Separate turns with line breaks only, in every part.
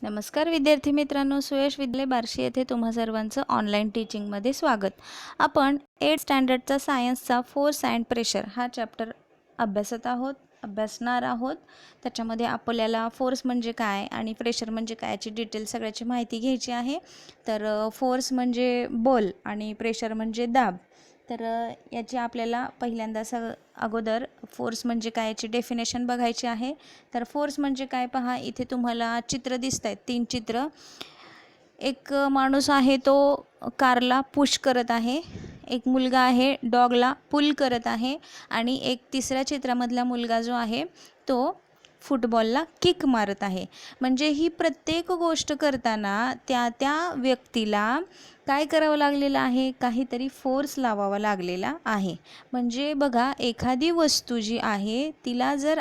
नमस्कार विद्यार्थी मित्रांनो, सुयश विद्यालय बार्शी येथे तुम्हा सर्वांचं ऑनलाईन टीचिंगमध्ये स्वागत. आपण 8th स्टँडर्डचा सायन्सचा फोर्स अँड प्रेशर हा चॅप्टर अभ्यासणार आहोत. त्याच्यामध्ये आपल्याला फोर्स म्हणजे काय आणि प्रेशर म्हणजे काय याची डिटेल सगळ्याची माहिती घ्यायची आहे. तर फोर्स म्हणजे बल आणि प्रेशर म्हणजे दाब. तर याची आपल्याला पहिल्यांदा अगोदर फोर्स म्हणजे काय याची डेफिनेशन बघायची आहे. तर फोर्स म्हणजे काय पहा, इथे तुम्हाला चित्र दिसत आहेत, 3 चित्र. एक माणूस आहे तो कारला पुश करत आहे, एक मुलगा आहे डॉगला पुल करत आहे आणि एक तिसऱ्या चित्रामधला मुलगा जो आहे तो फुटबॉलला किक मारत आहे. म्हणजे ही प्रत्येक गोष्ट करताना त्या व्यक्तीला काय करावं लागलेलं आहे, काहीतरी फोर्स लावावा लागलेला आहे. म्हणजे बघा, एखादी वस्तू जी आहे तिला जर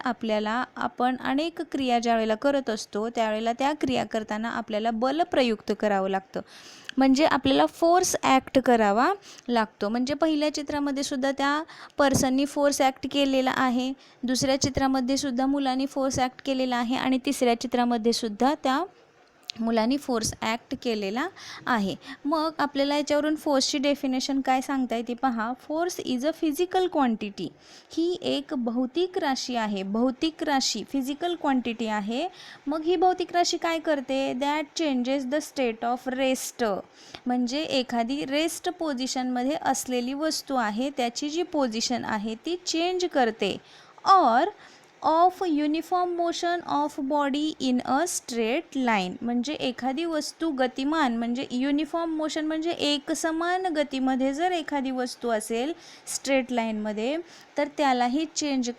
आपण अनेक क्रिया ज्यावेळेला करत असतो त्यावेळेला त्या क्रिया करताना आपल्याला बल प्रयुक्त करावं लागतं. म्हणजे आपल्याला फोर्स ॲक्ट करावा लागतो. म्हणजे पहिल्या चित्रामध्ये सुद्धा त्या पर्सननी फोर्स ॲक्ट केलेला आहे, दुसऱ्या चित्रामध्ये सुद्धा मुलांनी फोर्स ॲक्ट केलेला आहे आणि तिसऱ्या चित्रामध्ये सुद्धा त्या मुलांनी फोर्स ॲक्ट केलेला आहे. मग आपल्याला याच्यावरून फोर्सची डेफिनेशन काय सांगता येते पहा. Force is a physical quantity. ही एक भौतिक राशी आहे, भौतिक राशी फिजिकल क्वांटिटी आहे. मग ही भौतिक राशी काय करते, that changes the state of rest. म्हणजे एखादी रेस्ट पोझिशनमध्ये असलेली वस्तू आहे त्याची जी पोझिशन आहे ती चेंज करते. Or of uniform motion of body in a straight line. म्हणजे एखादी वस्तू गतिमान, म्हणजे युनिफॉर्म मोशन म्हणजे एकसमान गतीमध्ये जर एखादी वस्तू असेल स्ट्रेट लाईनमध्ये, तर त्यालाही चेंज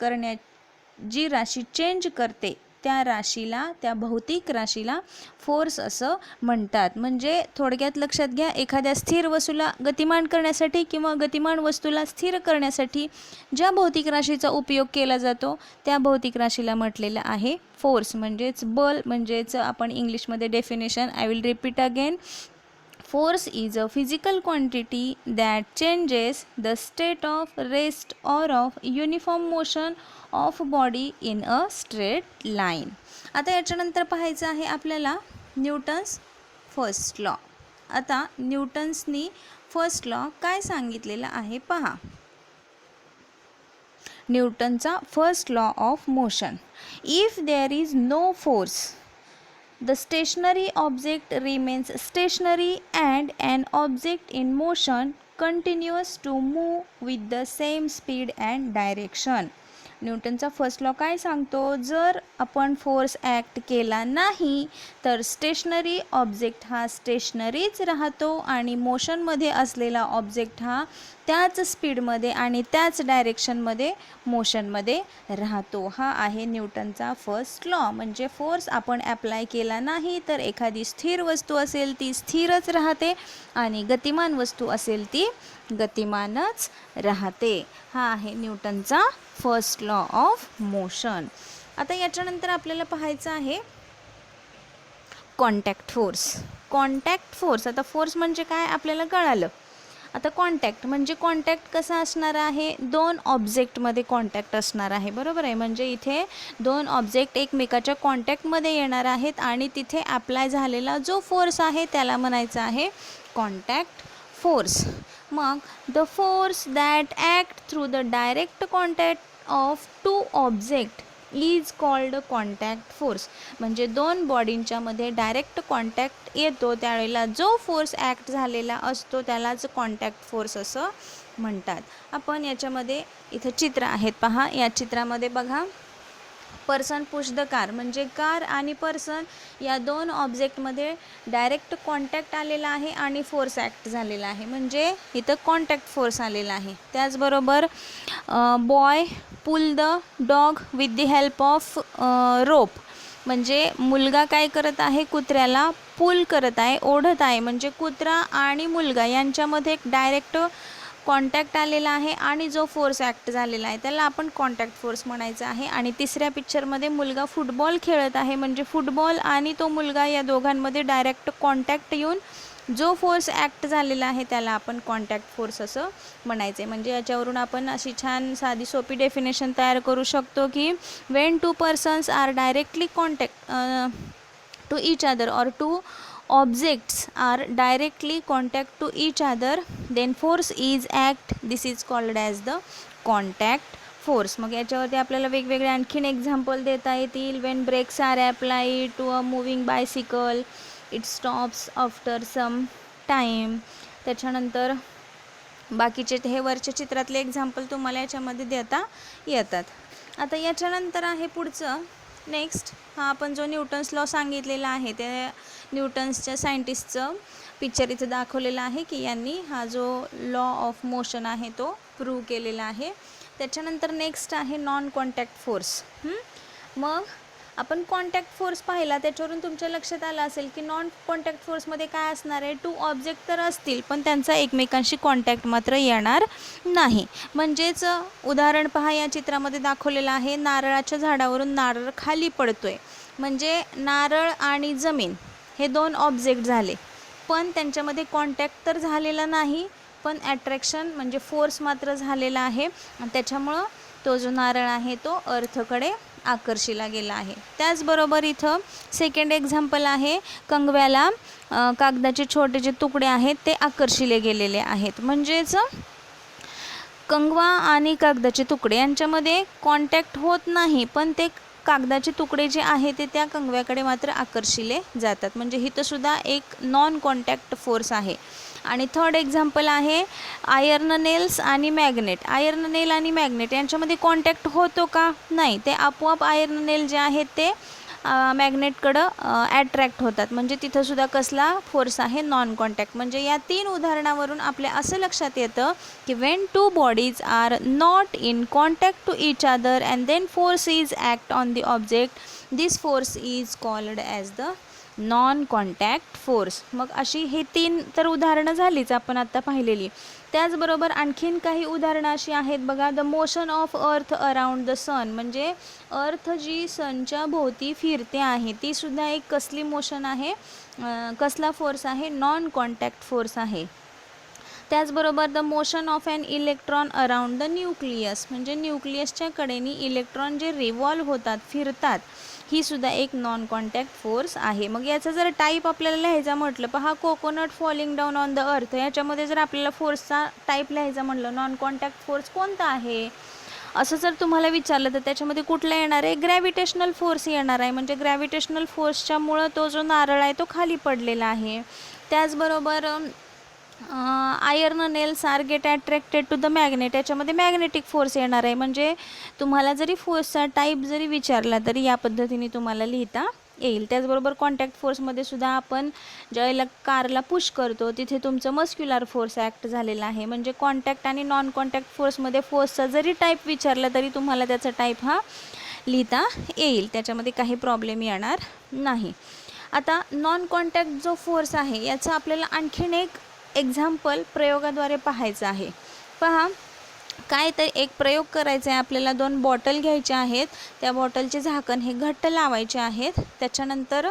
जी राशी चेंज करते त्या राशीला, त्या भौतिक राशीला फोर्स असं म्हणतात. म्हणजे थोडक्यात लक्षात घ्या, एखाद्या स्थिर वस्तूला गतिमान करण्यासाठी किंवा गतिमान वस्तूला स्थिर करण्यासाठी ज्या भौतिक राशीचा उपयोग केला जातो त्या भौतिक राशीला म्हटलेलं आहे फोर्स, म्हणजेच बल. म्हणजेच आपण इंग्लिशमध्ये definition I will repeat again. Force is a physical quantity that changes the state of rest or of uniform motion of body in a straight line. आता याच्यानंतर पाहायचं आहे आपल्याला न्यूटन्स फर्स्ट लॉ. आता न्यूटन्सनी फर्स्ट लॉ काय सांगितलेला आहे पहा. न्यूटनचा first law of motion. If there is no force, the stationary object remains stationary and an object in motion continues to move with the same speed and direction. न्यूटनचा first law काय सांगतो, जर आपण फोर्स ॲक्ट केला नाही तर stationery object हा स्टेशनरीच राहतो आणि मोशनमध्ये असलेला ऑब्जेक्ट हा त्याच स्पीडमध्ये आणि त्याच डायरेक्शनमध्ये मोशनमध्ये राहतो. हा आहे न्यूटनचा फर्स्ट लॉ. म्हणजे फोर्स आपण ॲप्लाय केला नाही तर एखादी स्थिर वस्तू असेल ती स्थिरच राहते आणि गतिमान वस्तू असेल ती गतिमानच राहते. हा आहे न्यूटनचा फर्स्ट लॉ ऑफ मोशन. आता याच्यानंतर आपल्याला पाहायचं आहे कॉन्टॅक्ट फोर्स. कॉन्टॅक्ट फोर्स, आता फोर्स म्हणजे काय आपल्याला कळालं. आता कॉन्टॅक्ट म्हणजे कॉन्टॅक्ट कसा असणार आहे, दोन ऑब्जेक्टमध्ये कॉन्टॅक्ट असणार आहे, बरोबर आहे. म्हणजे इथे दोन ऑब्जेक्ट एकमेकाच्या कॉन्टॅक्टमध्ये येणार आहेत आणि तिथे अप्लाय झालेला जो फोर्स आहे त्याला म्हणायचं आहे कॉन्टॅक्ट फोर्स. मग the force that act through the direct contact of two object is called contact force. म्हणजे दोन बॉडींच्या मध्ये डायरेक्ट कॉन्टॅक्ट येतो त्यावेळेला जो फोर्स ॲक्ट झालेला असतो त्यालाच कॉन्टॅक्ट फोर्स असं म्हणतात. आपण याच्यामध्ये इथं चित्र आहेत पहा. या चित्रामध्ये बघा, पर्सन पुश द कार. म्हणजे कार आणि पर्सन या दोन ऑब्जेक्टमध्ये डायरेक्ट कॉन्टॅक्ट आलेला आहे आणि फोर्स ॲक्ट झालेला आहे, म्हणजे इथं कॉन्टॅक्ट फोर्स आलेला आहे. त्याचबरोबर boy pull the dog with the help of rope. म्हणजे मुलगा काय करत आहे, कुत्र्याला पुल करत आहे, ओढत आहे. म्हणजे कुत्रा आणि मुलगा यांच्यामध्ये एक डायरेक्ट कॉन्टॅक्ट आलेला आहे आणि जो फोर्स ॲक्ट झालेला आहे त्याला आपण कॉन्टॅक्ट फोर्स म्हणायचं आहे. आणि तिसऱ्या पिक्चरमध्ये मुलगा फुटबॉल खेळत आहे. म्हणजे फुटबॉल आणि तो मुलगा या दोघांमध्ये डायरेक्ट कॉन्टॅक्ट येऊन जो फोर्स ॲक्ट झालेला आहे त्याला आपण कॉन्टॅक्ट फोर्स असं म्हणायचं आहे. म्हणजे याच्यावरून आपण अशी छान साधी सोपी डेफिनेशन तयार करू शकतो की when two persons are directly to each other or two objects are directly contact to each other, then force is act. This is called as the contact force. मग याच्यावरती आपल्याला वेगवेगळे आणखीन एक्झाम्पल देता येतील. when brakes are applied to a moving bicycle, it stops after some time. त्याच्यानंतर बाकीचे हे वरच्या चित्रातले एक्झाम्पल तुम्हाला याच्यामध्ये देता येतात. आता याच्यानंतर आहे पुढचं नेक्स्ट, हा आपण जो न्यूटन्स लॉ सांगितलेला आहे ते न्यूटन्सच्या सायंटिस्टचं पिक्चर इथं दाखवलेलं आहे की यांनी हा जो लॉ ऑफ मोशन आहे तो प्रूव्ह केलेला आहे. त्याच्यानंतर नेक्स्ट आहे नॉन कॉन्टॅक्ट फोर्स. मग आपण कॉन्टॅक्ट फोर्स पाहिला, त्याच्यावरून तुमच्या लक्षात आलं असेल की नॉन कॉन्टॅक्ट फोर्समध्ये काय असणार आहे, टू ऑब्जेक्ट तर असतील पण त्यांचा एकमेकांशी कॉन्टॅक्ट मात्र येणार नाही. म्हणजेच उदाहरण पहा, या चित्रामध्ये दाखवलेलं आहे नारळाच्या झाडावरून नारळ खाली पडतोय. म्हणजे नारळ आणि जमीन हे दोन ऑब्जेक्ट झाले पण त्यांच्यामध्ये कॉन्टॅक्ट तर झालेला नाही, पण ॲट्रॅक्शन म्हणजे फोर्स मात्र झालेला आहे आणि त्याच्यामुळं तो जो नारळ आहे तो अर्थकडे आकर्षिला गेला आहे. त्याचबरोबर इथं सेकंड एक्झाम्पल आहे, कंगव्याला कागदाचे छोटे जे तुकडे आहेत ते आकर्षिले गेलेले आहेत. म्हणजेच कंगवा आणि कागदाचे तुकडे यांच्यामध्ये कॉन्टॅक्ट होत नाही पण ते कागदाचे तुकडे जे आहेत ते त्या कंगव्याकडे मात्र आकर्षिले जातात. म्हणजे इथं सुद्धा एक नॉन कॉन्टॅक्ट फोर्स आहे. आणि थर्ड एक्झाम्पल आहे आयर्न नेल्स आणि मॅग्नेट. आयर्न नेल आणि मॅग्नेट यांच्यामध्ये कॉन्टॅक्ट होतो का, नाही, ते आपोआप आयर्न नेल जे आहेत ते मॅग्नेटकडं ॲट्रॅक्ट होतात. म्हणजे तिथं सुद्धा कसला फोर्स आहे, नॉन कॉन्टॅक्ट. म्हणजे या तीन उदाहरणावरून आपल्या असं लक्षात येतं की when two bodies are not in contact to each other and then force is act on the object, this force is called as the non contact force. मग अशी हे तीन तर उदाहरणं झालीच आपण आत्ता पाहिलेली. त्याचबरोबर आणखीन काही उदाहरणं अशी आहेत बघा, the motion of earth around the sun. म्हणजे अर्थ जी सनच्या भोवती फिरते आहे ती सुद्धा एक कसली मोशन आहे, कसला फोर्स आहे, नॉन कॉन्टॅक्ट फोर्स आहे. त्याचबरोबर the motion of an electron around the nucleus. म्हणजे न्यूक्लियसच्या कडेने इलेक्ट्रॉन जे रिव्हॉल्व होतात, फिरतात, ही सुद्धा एक नॉन कॉन्टॅक्ट फोर्स आहे. मग याचा जर टाईप आपल्याला लिहायचा म्हटलं, पहा coconut falling down on the earth, याच्यामध्ये जर आपल्याला फोर्सचा टाईप लिहायचा म्हटलं, नॉन कॉन्टॅक्ट फोर्स कोणता आहे असं जर तुम्हाला विचारलं तर त्याच्यामध्ये कुठला येणार आहे, ग्रॅव्हिटेशनल फोर्स येणार आहे. म्हणजे ग्रॅव्हिटेशनल फोर्सच्यामुळं तो जो नारळ आहे तो खाली पडलेला आहे. त्याचबरोबर iron nails are get attracted to the magnet, याच्यामध्ये मॅग्नेटिक फोर्स येणार आहे. म्हणजे तुम्हाला जरी फोर्सचा टाईप जरी विचारला तरी या पद्धतीने तुम्हाला लिहिता येईल. त्याचबरोबर कॉन्टॅक्ट फोर्समध्ये सुद्धा आपण ज्यावेळेला कारला पुश करतो तिथे तुमचं मस्क्युलर फोर्स ॲक्ट झालेला आहे. म्हणजे कॉन्टॅक्ट आणि नॉन कॉन्टॅक्ट फोर्समध्ये फोर्सचा जरी टाईप विचारला तरी तुम्हाला त्याचा टाईप हा लिहिता येईल, त्याच्यामध्ये काही प्रॉब्लेम येणार नाही. आता नॉन कॉन्टॅक्ट जो फोर्स आहे याचा आपल्याला आणखीन एक एक्झाम्पल प्रयोगाद्वारे पाहायचं आहे. पहा, काय तर एक प्रयोग करायचा आहे आपल्याला. दोन बॉटल घ्यायच्या आहेत, त्या बॉटलचे झाकण हे घट्ट लावायचे आहेत. त्याच्यानंतर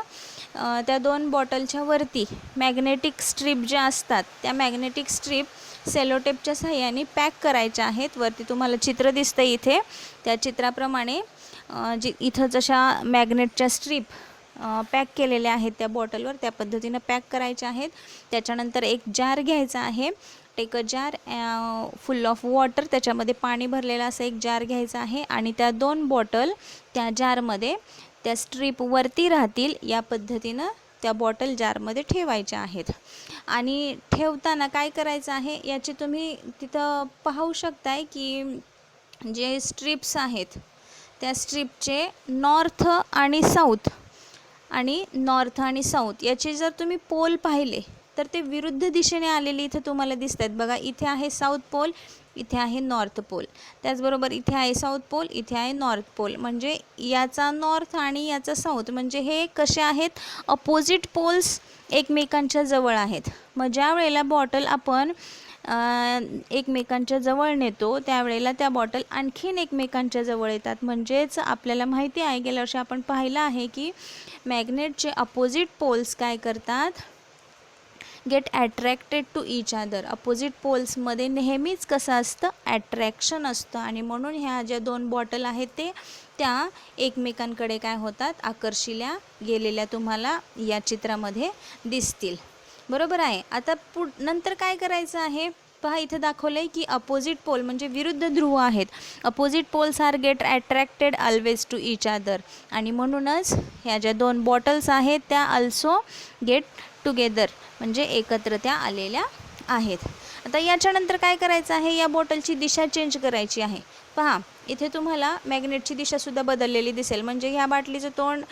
त्या दोन बॉटलच्या वरती मॅग्नेटिक स्ट्रीप ज्या असतात त्या मॅग्नेटिक स्ट्रीप सेलोटेपच्या साहाय्याने पॅक करायच्या आहेत. वरती तुम्हाला चित्र दिसतं इथे, त्या चित्राप्रमाणे इथं जशा मॅग्नेटच्या स्ट्रीप पॅक केलेल्या आहेत त्या बॉटलवर त्या पद्धतीनं पॅक करायच्या आहेत. त्याच्यानंतर एक जार घ्यायचा आहे, take a jar full of water, त्याच्यामध्ये पाणी भरलेला असं एक जार घ्यायचा आहे आणि त्या दोन बॉटल त्या जारमध्ये त्या स्ट्रीप वरती राहतील या पद्धतीनं त्या बॉटल जारमध्ये ठेवायच्या आहेत. आणि ठेवताना काय करायचं आहे याची तुम्ही तिथं पाहू शकताय की जे स्ट्रीप्स आहेत त्या स्ट्रीपचे नॉर्थ आणि साऊथ याचे जर तुम्ही पोल पाहिले तर ते विरुद्ध दिशेने आलेले इथे तुम्हाला दिसत आहेत बघा. इथे आहे साऊथ पोल, इथे आहे नॉर्थ पोल. त्याचबरोबर इथे आहे साऊथ पोल, इथे आहे नॉर्थ पोल. म्हणजे याचा नॉर्थ आणि याचा साऊथ म्हणजे हे कसे आहेत, अपोजिट पोल्स एकमेकांच्या जवळ आहेत. मग ज्या वेळेला बॉटल आपण एकमेकांच्या जवळ नेतो त्यावेळेला त्या बॉटल आणखीन एकमेकांच्या जवळ येतात. म्हणजेच आपल्याला माहिती आहे, गेल्या वर्षी आपण पाहिलं आहे की मॅग्नेटचे अपोजिट पोल्स काय करतात, get attracted to each other. Opposite पोल्समध्ये नेहमीच कसं असतं, ॲट्रॅक्शन असतं. आणि म्हणून ह्या ज्या दोन बॉटल आहेत ते त्या एकमेकांकडे काय होतात, आकर्षिल्या गेलेल्या तुम्हाला या चित्रामध्ये दिसतील. बरोबर आहे. आता नंतर काय करायचं आहे पहा, इथे दाखवलं आहे की अपोजिट पोल म्हणजे विरुद्ध ध्रुव आहेत. Opposite poles are get attracted always to each other, आणि म्हणूनच ह्या ज्या दोन बॉटल्स आहेत त्या अल्सो गेट टुगेदर म्हणजे एकत्र त्या आलेल्या आहेत. आता याच्यानंतर काय करायचं आहे, या बॉटलची दिशा चेंज करायची आहे. पहा इथे तुम्हाला मॅग्नेटची दिशासुद्धा बदललेली दिसेल. म्हणजे ह्या बाटलीचं तोंड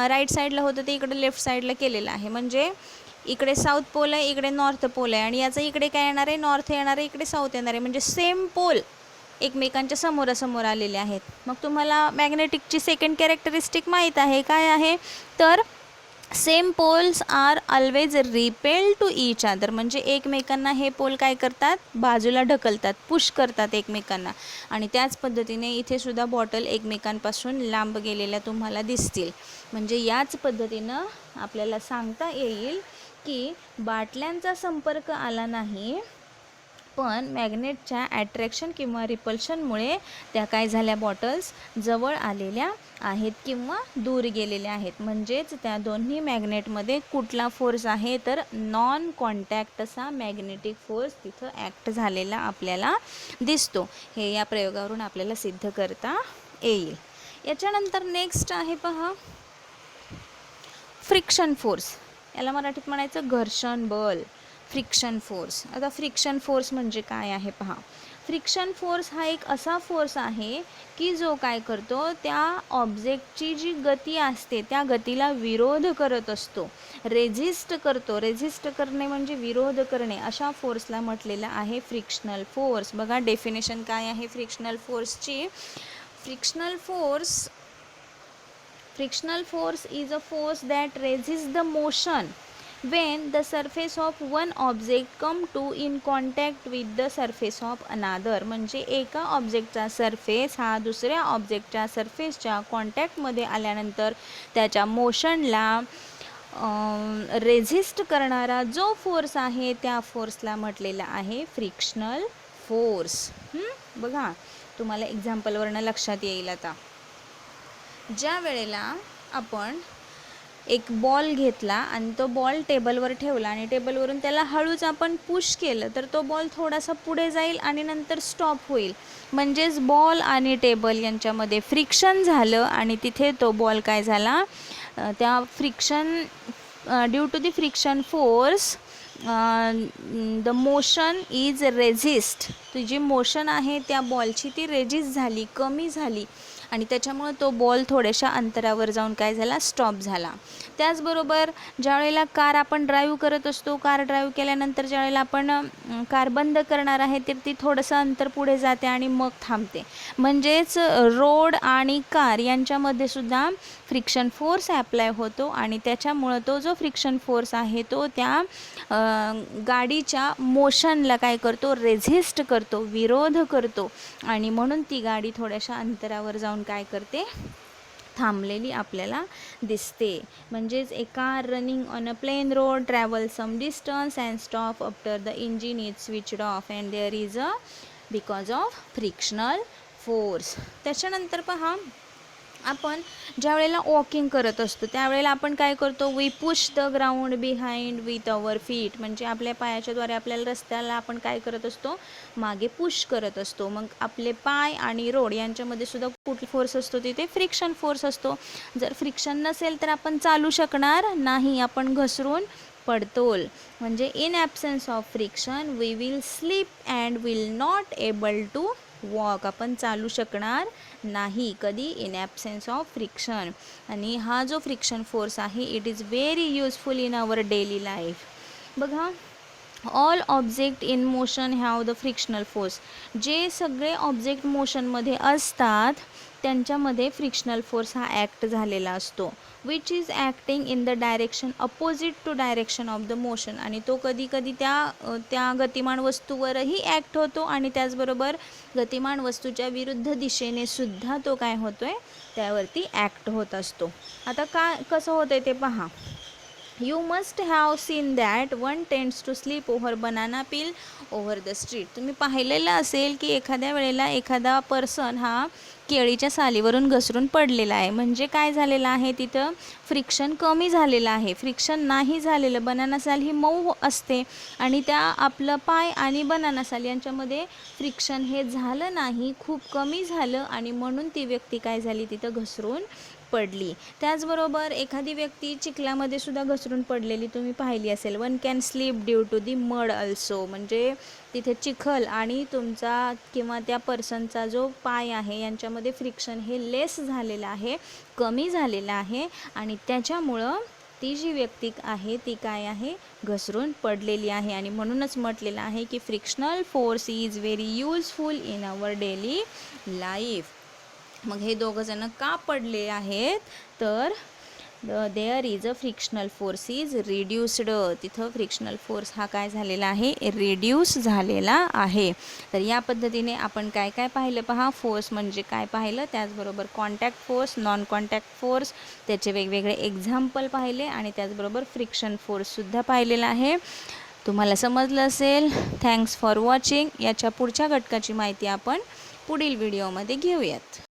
राईट साईडला होतं ते इकडे लेफ्ट साईडला केलेलं आहे. म्हणजे इकडे साऊथ पोल आहे, इकडे नॉर्थ पोल आहे, आणि याचं इकडे काय येणार आहे, नॉर्थ येणार आहे, इकडे साऊथ येणार आहे. म्हणजे सेम पोल एकमेकांच्या समोरासमोर आलेले आहेत. मग तुम्हाला मॅग्नेटिकची सेकंड कॅरेक्टरिस्टिक माहीत आहे, काय आहे तर same poles are always repel to each other. म्हणजे एकमेकांना हे पोल काय करतात, बाजूला ढकलतात, पुश करतात एकमेकांना. आणि त्याच पद्धतीने इथे सुद्धा बॉटल एकमेकांपासून लांब गेलेल्या तुम्हाला दिसतील. म्हणजे याच पद्धतीनं आपल्याला सांगता येईल की बाटल्यांचा संपर्क आला नाही, पण मॅग्नेटच्या ॲट्रॅक्शन किंवा रिपल्शनमुळे त्या काय झाल्या, बॉटल्स जवळ आलेल्या आहेत किंवा दूर गेलेल्या आहेत. म्हणजेच त्या दोन्ही मॅग्नेटमध्ये कुठला फोर्स आहे तर नॉन कॉन्टॅक्ट असा मॅग्नेटिक फोर्स तिथं ॲक्ट झालेला आपल्याला दिसतो. हे या प्रयोगावरून आपल्याला सिद्ध करता येईल. याच्यानंतर नेक्स्ट आहे पहा, फ्रिक्शन फोर्स. याला मराठीत म्हणायचं घर्षण बल, फ्रिक्शन फोर्स. आता फ्रिक्शन फोर्स म्हणजे काय आहे पहा. फ्रिक्शन फोर्स हा एक असा फोर्स आहे की जो काय करतो, त्या ऑब्जेक्टची जी गती असते त्या गतीला विरोध करत असतो, रेझिस्ट करतो. रेझिस्ट करणे म्हणजे विरोध करणे, अशा फोर्सला म्हटलेलं आहे फ्रिक्शनल फोर्स. बघा डेफिनेशन काय आहे फ्रिक्शनल फोर्सची. Frictional force is a force that resists the motion when the surface of one object come to in contact with the surface of another. म्हणजे एका ऑब्जेक्टचा सरफेस हा दुसऱ्या ऑब्जेक्टच्या सरफेसच्या कॉन्टॅक्टमध्ये आल्यानंतर त्याच्या मोशनला रेझिस्ट करणारा जो फोर्स आहे त्या फोर्सला म्हटलेला आहे फ्रिक्शनल फोर्स. बघा तुम्हाला एक्झाम्पलवरनं लक्षात येईल. आता ज्या वेळेला आपण एक बॉल घेतला आणि तो बॉल टेबलवर ठेवला आणि टेबलवरून त्याला हळूच आपण पुश केलं तर तो बॉल थोडासा पुढे जाईल आणि नंतर स्टॉप होईल. म्हणजेच बॉल आणि टेबल यांच्यामध्ये फ्रिक्शन झालं आणि तिथे तो बॉल काय झाला, त्या friction due to the friction force the motion is resist. ती जी मोशन आहे त्या बॉलची ती रेझिस्ट झाली, कमी झाली, आणि त्याच्यामुळे तो बॉल थोड्याशा अंतरावर जाऊन काय झाला, स्टॉप झाला. त्याचबरोबर ज्यावेळेला कार आपण ड्राईव्ह करत असतो, कार ड्राईव्ह केल्यानंतर ज्यावेळेला आपण कार बंद करणार आहे तर ती थोडंसं अंतर पुढे जाते आणि मग थांबते. म्हणजेच रोड आणि कार यांच्यामध्ये सुद्धा फ्रिक्शन फोर्स ॲप्लाय होतो आणि त्याच्यामुळं तो जो फ्रिक्शन फोर्स आहे तो त्या गाडीच्या मोशनला काय करतो, रेझिस्ट करतो, विरोध करतो, आणि म्हणून ती गाडी थोड्याशा अंतरावर जाऊन काय करते, थांबलेली आपल्याला दिसते. म्हणजेच a car running on a plain road travel some distance and stop after the engine is switched off and there is a because of frictional force. त्याच्यानंतर पहा, आपण ज्या वेळेला वॉकिंग करत असतो त्यावेळेला आपण काय करतो, we push the ground behind with our feet. म्हणजे आपल्या पायाच्याद्वारे आपल्याला रस्त्याला आपण काय करत असतो, मागे पुश करत असतो. मग आपले पाय आणि रोड यांच्यामध्ये सुद्धा कुठला फोर्स असतो, तिथे फ्रिक्शन फोर्स असतो. जर फ्रिक्शन नसेल तर आपण चालू शकणार नाही, आपण घसरून पडतोल. म्हणजे in absence of friction we will slip and will not able to walk. आपण चालू शकणार नाही कधी, इन ॲब्सेन्स ऑफ फ्रिक्शन. आणि हा जो फ्रिक्शन फोर्स आहे it is very useful in our daily life. बघा, all object in motion have the frictional force. जे सगळे ऑब्जेक्ट मोशनमध्ये असतात त्यांच्यामध्ये फ्रिक्शनल फोर्स हा ॲक्ट झालेला असतो, which is acting in the direction opposite to direction of the motion. आणि तो कधी कधी त्या गतिमान वस्तूवरही ॲक्ट होतो आणि त्याचबरोबर गतिमान वस्तूच्या विरुद्ध दिशेने सुद्धा तो काय होतो आहे, त्यावरती ॲक्ट होत असतो. आता कसं होतं आहे ते पहा. You must have seen that one tends to slip over banana peel over the street. तुम्ही पाहिलेलं असेल की एखाद्या वेळेला एखादा पर्सन हा केळीच्या सालीवरून घसरून पडलेला आहे. म्हणजे काय झालेलं आहे, तिथं फ्रिक्शन कमी झालेलं आहे. फ्रिक्शन नाही झालेलं. बनाना साल ही मऊ असते आणि त्या आपलं पाय आणि बनाना साल यांच्यामध्ये फ्रिक्शन हे झालं नाही, खूप कमी झालं आणि म्हणून ती व्यक्ती काय झाली, तिथं घसरून पडली. त्याचबरोबर एखादी व्यक्ती चिखलामध्ये सुद्धा घसरून पडलेली तुम्ही पाहिली असेल. One can slip due to the mud also. म्हणजे तिथे चिखल आणि तुमचा किंवा त्या पर्सनचा जो पाय आहे यांच्यामध्ये फ्रिक्शन हे लेस झालेलं आहे, कमी झालेलं आहे आणि त्याच्यामुळं ती जी व्यक्ती आहे ती काय आहे, घसरून पडलेली आहे. आणि म्हणूनच म्हटलेलं आहे की frictional force is very useful in our daily life. मग हे दोघं जण का पडले आहेत, तर there is a frictional force is reduced. तिथं फ्रिक्शनल फोर्स हा काय झालेला आहे, रिड्यूस झालेला आहे. तर या पद्धतीने आपण काय काय पाहिलं पहा. फोर्स म्हणजे काय पाहिलं, त्याचबरोबर contact force, non contact force, त्याचे वेगवेगळे एक्झाम्पल पाहिले आणि त्याचबरोबर फ्रिक्शन फोर्ससुद्धा पाहिलेला आहे. तुम्हाला समजलं असेल. Thanks for watching. याच्या पुढच्या घटकाची माहिती आपण पुढील व्हिडिओमध्ये घेऊयात.